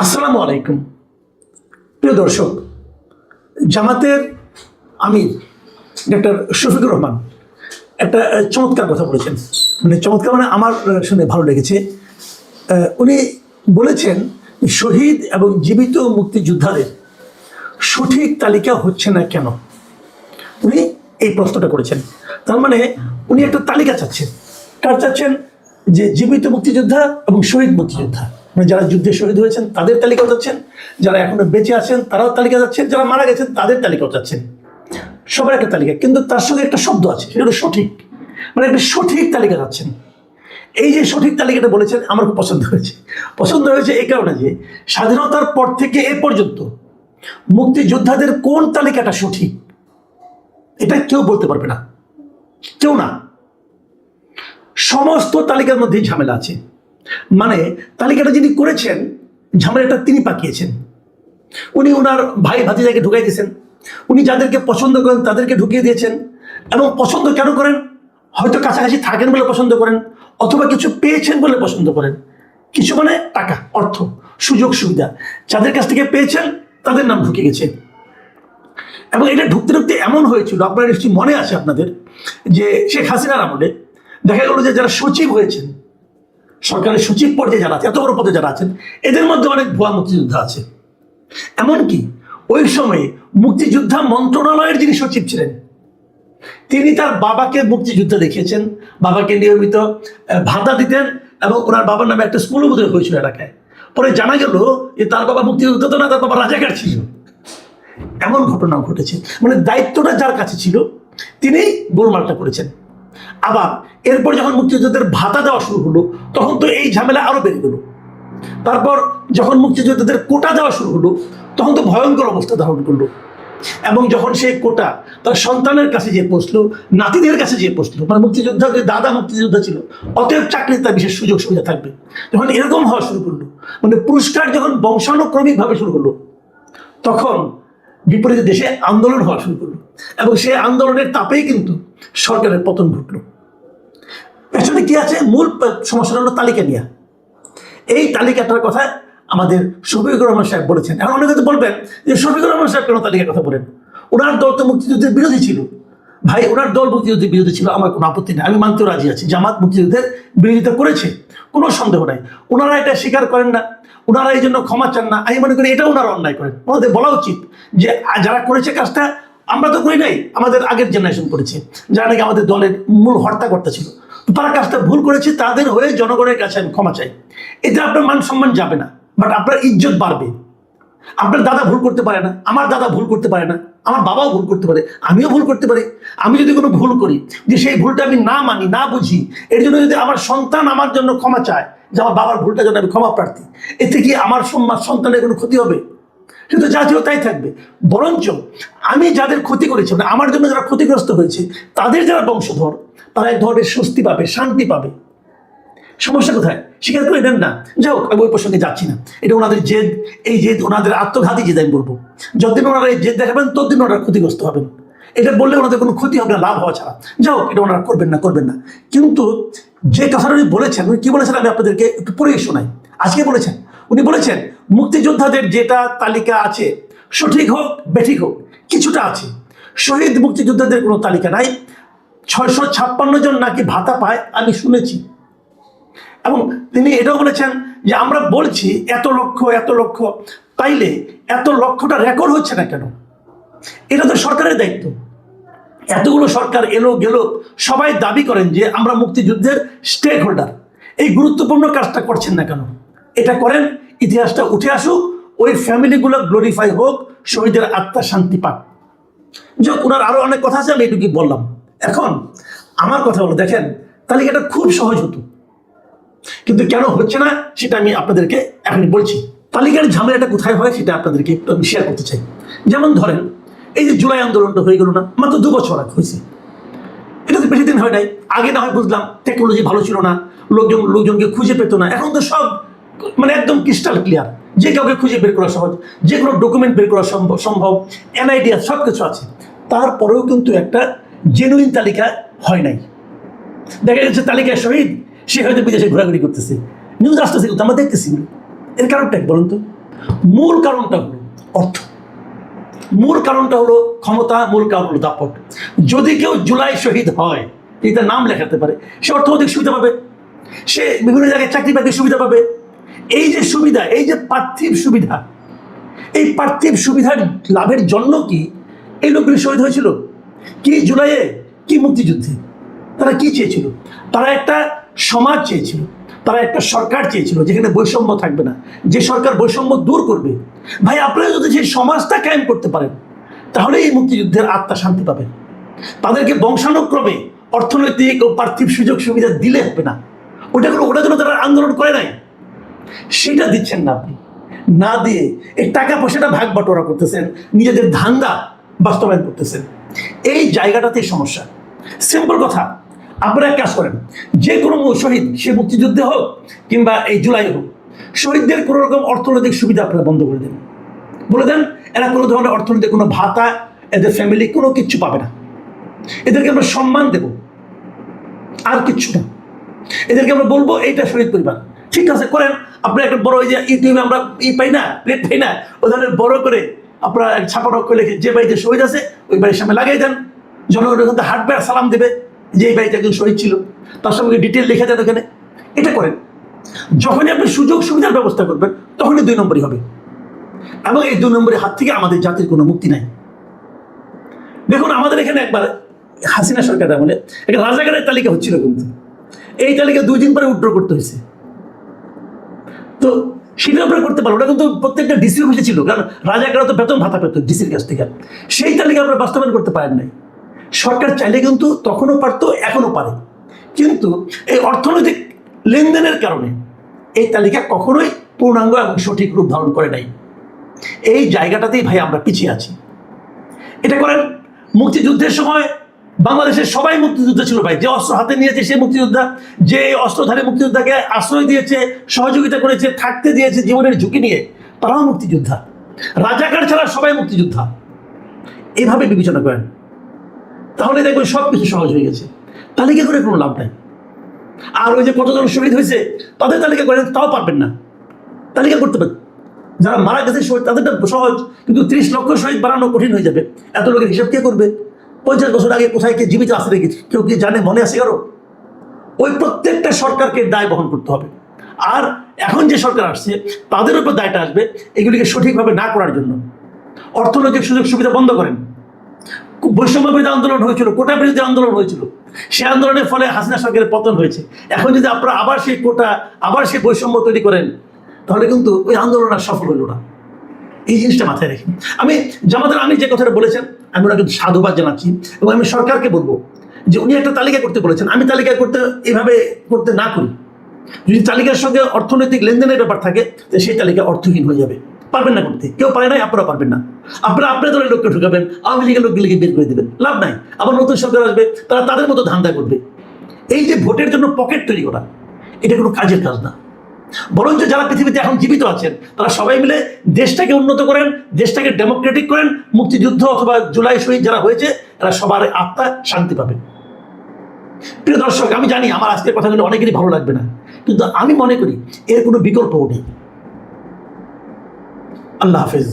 আসসালামু আলাইকুম। প্রিয় দর্শক, জামাতের আমির ডক্টর শফিকুর রহমান একটা চমৎকার কথা বলেছেন। চমৎকার মানে আমার শুনে ভালো লেগেছে। উনি বলেছেন শহীদ এবং জীবিত মুক্তিযোদ্ধাদের সঠিক তালিকা হচ্ছে না কেন। উনি এই প্রশ্নটা করেছেন। তার মানে উনি একটা তালিকা চাচ্ছেন। কার চাচ্ছেন? যে জীবিত মুক্তিযোদ্ধা এবং শহীদ মুক্তিযোদ্ধা, মানে যারা যুদ্ধে শহীদ হয়েছেন তাদের তালিকাও যাচ্ছেন, যারা এখনো বেঁচে আছেন তারাও তালিকা যাচ্ছেন, যারা মারা গেছেন তাদের তালিকাও যাচ্ছেন। সবার একটা তালিকা, কিন্তু তার সঙ্গে একটা শব্দ আছে, সেটা হলো সঠিক। মানে একটা সঠিক তালিকা যাচ্ছেন। এই যে সঠিক তালিকাটা বলেছেন আমার খুব পছন্দ হয়েছে। পছন্দ হয়েছে এই কারণে যে স্বাধীনতার পর থেকে এ পর্যন্ত মুক্তিযোদ্ধাদের কোন তালিকাটা সঠিক এটা কেউ বলতে পারবে না, কেউ না। সমস্ত তালিকার মধ্যেই ঝামেলা আছে। মানে তালিকাটা যিনি করেছেন ঝামেলাটা তিনি পাকিয়েছেন। উনি ওনার ভাই ভাতিজাকে ঢুকাই দিয়েছেন, উনি যাদেরকে পছন্দ করেন তাদেরকে ঢুকিয়ে দিয়েছেন। এবং পছন্দ কেন করেন? হয়তো কাছাকাছি থাকেন বলে পছন্দ করেন, অথবা কিছু পেয়েছেন বলে পছন্দ করেন। কিছু মানে টাকা, অর্থ, সুযোগ সুবিধা যাদের কাছ থেকে পেয়েছেন তাদের নাম ঢুকে গেছে। এবং এটা ঢুকতে ঢুকতে এমন হয়েছিল, আপনারা নিশ্চয়ই মনে আছে আপনাদের, যে শেখ হাসিনার আমলে দেখা গেল যে যারা সচিব হয়েছেন, সরকারের সচিব পর্যায়ে যারা আছে, এত বড় পদে যারা আছেন, এদের মধ্যে অনেক ভুয়া মুক্তিযোদ্ধা আছে। এমনকি ওই সময়ে মুক্তিযোদ্ধা মন্ত্রণালয়ের যিনি সচিব ছিলেন তিনি তার বাবাকে মুক্তিযুদ্ধ দেখিয়েছেন, বাবাকে নিয়মিত ভাতা দিতেন, এবং ওনার বাবার নামে একটা স্কুল বোধহয় হয়েছিল এলাকায়। পরে জানা গেল যে তার বাবা মুক্তিযুদ্ধ তো না, তার বাবা রাজাকার ছিল। এমন ঘটনা ঘটেছে। মানে দায়িত্বটা যার কাছে ছিল তিনি গোলমালটা করেছেন। আবার এরপর যখন মুক্তিযোদ্ধাদের ভাতা দেওয়া শুরু হলো তখন তো এই ঝামেলা আরো বেড়ে গেল। তারপর যখন মুক্তিযোদ্ধাদের কোটা দেওয়া শুরু হলো তখন তো ভয়ঙ্কর অবস্থা ধারণ করলো। এবং যখন সেই কোটা তার সন্তানের কাছে যেয়ে পৌঁছলো, নাতিদের কাছে যেয়ে পৌঁছলো, মানে মুক্তিযোদ্ধাদের দাদা মুক্তিযোদ্ধা ছিল, অতএব চাকরিতে তার বিশেষ সুযোগ সুবিধা থাকবে, যখন এরকম হওয়া শুরু করলো, মানে পুরস্কার যখন বংশানুক্রমিকভাবে শুরু হলো, তখন বিপরীতে দেশে আন্দোলন হওয়া শুরু করলো। এবং সেই আন্দোলনের তাপেই কিন্তু সরকারের পতন ঘটলো। পেছনে কি আছে? মূল সমস্যাটা হলো তালিকা নিয়ে। এই তালিকাটার কথা আমাদের শফিকুর রহমান সাহেব বলেছেন। এখন অনেকে তো বলবেন যে শফিকুর রহমান সাহেব কেন তালিকার কথা বলেন? ওনার দল তো মুক্তিযুদ্ধের বিরোধী ছিল। ভাই, ওনার দল মুক্তিযুদ্ধের বিরোধী ছিল, আমার কোনো আপত্তি নেই, আমি মানতেও রাজি আছি। জামাত মুক্তিযুদ্ধের বিরোধিতা করেছে, কোনো সন্দেহ নাই। ওনারা এটা স্বীকার করেন না, ওনারা এই জন্য ক্ষমা চান না। আমি মনে করি এটা ওনারা অন্যায় করেন। ওনাদের বলা উচিত যে যারা করেছে কাজটা আমরা তো করি নাই, আমাদের আগের জেনারেশন করেছে, যারা নাকি আমাদের দলের মূল হর্তাকর্তা ছিল, তারা কাজটা ভুল করেছে, তাদের হয়ে জনগণের কাছে আমি ক্ষমা চাই। এতে আপনার মান সম্মান যাবে না, বাট আপনার ইজ্জত বাড়বে। আপনার দাদা ভুল করতে পারে না, আমার দাদা ভুল করতে পারে না, আমার বাবাও ভুল করতে পারে, আমিও ভুল করতে পারি। আমি যদি কোনো ভুল করি, যে সেই ভুলটা আমি না মানি, না বুঝি, এর জন্য যদি আমার সন্তান আমার জন্য ক্ষমা চায় যে আমার বাবার ভুলটার জন্য আমি ক্ষমা প্রার্থী, এতে কি আমার সন্তানের কোনো ক্ষতি হবে? সে তো যা ছিল তাই থাকবে। বরঞ্চ আমি যাদের ক্ষতি করেছি, মানে আমার জন্য যারা ক্ষতিগ্রস্ত হয়েছে, তাদের যারা বংশধর, তারা এক ধরনের স্বস্তি পাবে, শান্তি পাবে। সমস্যা কোথায়? স্বীকার করে নেন না। যাই হোক, আমি ওই প্রসঙ্গে যাচ্ছি না। এটা ওনাদের জেদ, এই জেদ ওনাদের আত্মঘাতী জেদ আমি বলবো। যতদিন ওনারা এই জেদ দেখাবেন ততদিন ওনারা ক্ষতিগ্রস্ত হবেন। এটা বললে ওনাদের কোনো ক্ষতি হবে না, লাভ হওয়া ছাড়া। যাই হোক, এটা ওনারা করবেন না। কিন্তু যে কথাটা উনি বলেছেন, উনি কি বলেছেন আমি আপনাদেরকে একটু পড়ে শোনাই। আজকে বলেছেন, উনি বলেছেন মুক্তিযোদ্ধাদের যেটা তালিকা আছে, সঠিক হোক বেঠিক হোক, কিছুটা আছে। শহীদ মুক্তিযোদ্ধাদের কোনো তালিকা নাই। 656 জন নাকি ভাতা পায় আমি শুনেছি। এবং তিনি এটাও বলেছেন যে আমরা বলছি এত লক্ষ, তাইলে এত লক্ষটা রেকর্ড হচ্ছে না কেন? এটা তো সরকারের দায়িত্ব। এতগুলো সরকার এলো গেল, সবাই দাবি করেন যে আমরা মুক্তিযুদ্ধের স্টেক হোল্ডার, এই গুরুত্বপূর্ণ কাজটা করছেন না কেন? এটা করেন, ইতিহাসটা উঠে আসুক, ওই ফ্যামিলিগুলো গ্লোরিফাই হোক, শহীদের আত্মা শান্তি পাক। যে ওনার আরো অনেক কথা আছে, আমি এটুকুই বললাম। এখন আমার কথা হলো, দেখেন তালিকাটা খুব সহজ হতো, কিন্তু কেন হচ্ছে না সেটা আমি আপনাদেরকে এখন বলছি। তালিকার ঝামেলাটা কোথায় হয় সেটা আপনাদেরকে একটু আমি শেয়ার করতে চাই। যেমন ধরেন, এই যে জুলাই আন্দোলনটা হয়ে গেল না, মাত্র 2 বছর আগে হয়েছে। এটা তো বেশি দিন হয় নাই। আগে না হয় বুঝলাম টেকনোলজি ভালো ছিল না, লোকজনকে খুঁজে পেত না। এখন তো সব মানে একদম ক্রিস্টাল ক্লিয়ার, যে কাউকে খুঁজে বের করা সহজ, যে কোনো ডকুমেন্ট বের করা সম্ভব, এনআইডি সব কিছু আছে। তারপরেও কিন্তু একটা জেনুইন তালিকা হয় নাই। দেখা যাচ্ছে তালিকায় শহীদ, সে হয়তো বিদেশে ঘোরাঘুরি করতেছে, নিউজ আসতেছে, কিন্তু আমরা দেখতেছি। এর কারণটা বলুন তো? মূল কারণটা হলো অর্থ, মূল কারণটা হলো ক্ষমতা, মূল কারণ হলো দাপট। যদি কেউ জুলাই শহীদ হয়, তার নাম লেখাতে পারে, সে অর্থনৈতিক সুবিধা পাবে, সে বিভিন্ন জায়গায় চাকরি বাকরির সুবিধা পাবে। এই যে সুবিধা, এই যে পার্থিব সুবিধা, এই পার্থিব সুবিধার লাভের জন্য কি এই লোকগুলি শহীদ হয়েছিল? কি জুলাইয়ে, কি মুক্তিযুদ্ধে? তারা কি চেয়েছিল? তারা একটা সমাজ চেয়েছিল, তারা একটা সরকার চেয়েছিল যেখানে বৈষম্য থাকবে না, যে সরকার বৈষম্য দূর করবে। ভাই, আপনারা যদি সেই সমাজটা কায়েম করতে পারেন, তাহলে এই মুক্তিযুদ্ধের আত্মা শান্তি পাবেন। তাদেরকে বংশানুক্রমে অর্থনৈতিক ও পার্থিব সুযোগ সুবিধা দিলে হবে না। ওটার জন্য তারা আন্দোলন করে নাই, সেটা দিচ্ছেন না আপনি। না দিয়ে এই টাকা পয়সাটা ভাগ বাটোয়ারা করতেছেন, নিজেদের ধান্দা বাস্তবায়ন করতেছেন। এই জায়গাটাতেই সমস্যা। সিম্পল কথা, আপনারা এক কাজ করেন, যে কোনো শহীদ, সে মুক্তিযুদ্ধে হোক কিংবা এই জুলাই হোক, শহীদদের কোনো রকম অর্থনৈতিক সুবিধা আপনারা বন্ধ করে দেন। বলে দেন এরা কোনো ধরনের অর্থনৈতিক কোনো ভাতা, এদের ফ্যামিলি কোনো কিচ্ছু পাবে না। এদেরকে আমরা সম্মান দেব, আর কিচ্ছু না। এদেরকে আমরা বলবো এইটা শহীদ পরিবার, ঠিক আছে করেন। আপনার একটা বড়, ওই যে ইউটিউবে আমরা পাই না, প্লেট পাই না, ওই ধরনের বড় করে আপনারা ছাপানো করে লিখে যে বাড়িতে শহীদ আছে ওই বাড়ির সামনে লাগাই দেন। জনগণের কিন্তু হাঁটবে আর সালাম দেবে যে এই বাড়িতে একজন শহীদ ছিল, তার সঙ্গে ডিটেল লিখে দেন ওখানে। এটা করেন। যখনই আপনি সুযোগ সুবিধার ব্যবস্থা করবেন, তখনই 2 নম্বরই হবে, এবং এই 2 নম্বরের হাত থেকে আমাদের জাতির কোনো মুক্তি নাই। দেখুন, আমাদের এখানে একবার হাসিনা সরকার আমলে একটা রাজাকারের তালিকা হচ্ছিল, কিন্তু এই তালিকা 2 দিন পরে উইথড্র করতে হয়েছে। তো সেটা আপনারা করতে পারো, ওটা কিন্তু প্রত্যেকটা ডিসি অফিসে ছিল, কারণ রাজাকাররা তো বেতন ভাতা পেত ডিসির কাছ থেকে। সেই তালিকা আপনারা বাস্তবায়ন করতে পারেন নাই। সরকার চাইলে কিন্তু তখনও পারতো, এখনো পারে, কিন্তু এই অর্থনৈতিক লেনদেনের কারণে এই তালিকা কখনোই পূর্ণাঙ্গ এবং সঠিক রূপ ধারণ করে নাই। এই জায়গাটাতেই ভাই আমরা পিছিয়ে আছি। এটা করেন। মুক্তিযুদ্ধের সময় বাংলাদেশের সবাই মুক্তিযুদ্ধ ছিল ভাই। যে অস্ত্র হাতে নিয়েছে সে মুক্তিযোদ্ধা, যে অস্ত্রধারী মুক্তিযোদ্ধাকে আশ্রয় দিয়েছে, সহযোগিতা করেছে, থাকতে দিয়েছে জীবনের ঝুঁকি নিয়ে, তারাও মুক্তিযোদ্ধা। রাজাকার ছাড়া সবাই মুক্তিযোদ্ধা। এইভাবে বিবেচনা করেন, তাহলে দেখবেন সব কিছু সহজ হয়ে গেছে। তালিকা করে কোনো লাভ নাই। আর ওই যে কতজন শহীদ হয়েছে তাদের তালিকা করে, তাও পারবেন না। তালিকা করতে পারেন, যারা মারা গেছে শহীদ তাদেরটা সহজ, কিন্তু 30 লক্ষ শহীদ বানানো কঠিন হয়ে যাবে। এত লোকের হিসাব কে করবে? 50 বছর আগে কোথায় কে জীবিত আছে রেখেছে, কেউ কি জানে? মনে আছে কারো? ওই প্রত্যেকটা সরকারকে দায় বহন করতে হবে। আর এখন যে সরকার আসছে তাদের উপর দায়টা আসবে এগুলিকে সঠিকভাবে না করার জন্য। অর্থনৈতিক সুযোগ সুবিধা বন্ধ করেন। বৈষম্য বিরোধী আন্দোলন হয়েছিল, কোটা বিরোধী আন্দোলন হয়েছিল, সেই আন্দোলনের ফলে হাসিনা সরকারের পতন হয়েছে। এখন যদি আপনারা আবার সেই কোটা, আবার সেই বৈষম্য তৈরি করেন, তাহলে কিন্তু ওই আন্দোলন আর সফল হলো না। এই জিনিসটা মাথায় রেখে আমি জামাতের, আমি যে কথাটা বলেছেন, আমি ওনাকে সাধুবাদ জানাচ্ছি, এবং আমি সরকারকে বলবো যে উনি একটা তালিকা করতে বলেছেন, আমি তালিকা করতে এভাবে করতে না করি। যদি তালিকার সঙ্গে অর্থনৈতিক লেনদেনের ব্যাপার থাকে, সেই তালিকা অর্থহীন হয়ে যাবে। পারবেন না করতে, কেউ পারে নাই, আপনারা পারবেন না। আপনারা আপনার দলের লোককে ঢুকাবেন, আওয়ামী লীগের লোকগুলিকে বের করে দেবেন, লাভ নাই। আবার নতুন সরকার আসবে, তারা তাদের মতো ধান্দা করবে। এই যে ভোটের জন্য পকেট তৈরি করা, এটা কোনো কাজের কাজ না। বরঞ্চ যারা পৃথিবীতে এখন জীবিত আছেন তারা সবাই মিলে দেশটাকে উন্নত করেন, দেশটাকে ডেমোক্রেটিক করেন। মুক্তিযুদ্ধ অথবা জুলাই শহীদ যারা হয়েছে তারা সবার আত্মা শান্তি পাবে। প্রিয় দর্শক, আমি জানি আমার আজকের কথাগুলো অনেকেরই ভালো লাগবে না, কিন্তু আমি মনে করি এর কোনো বিকল্পও নেই। আল্লাহ হাফেজ।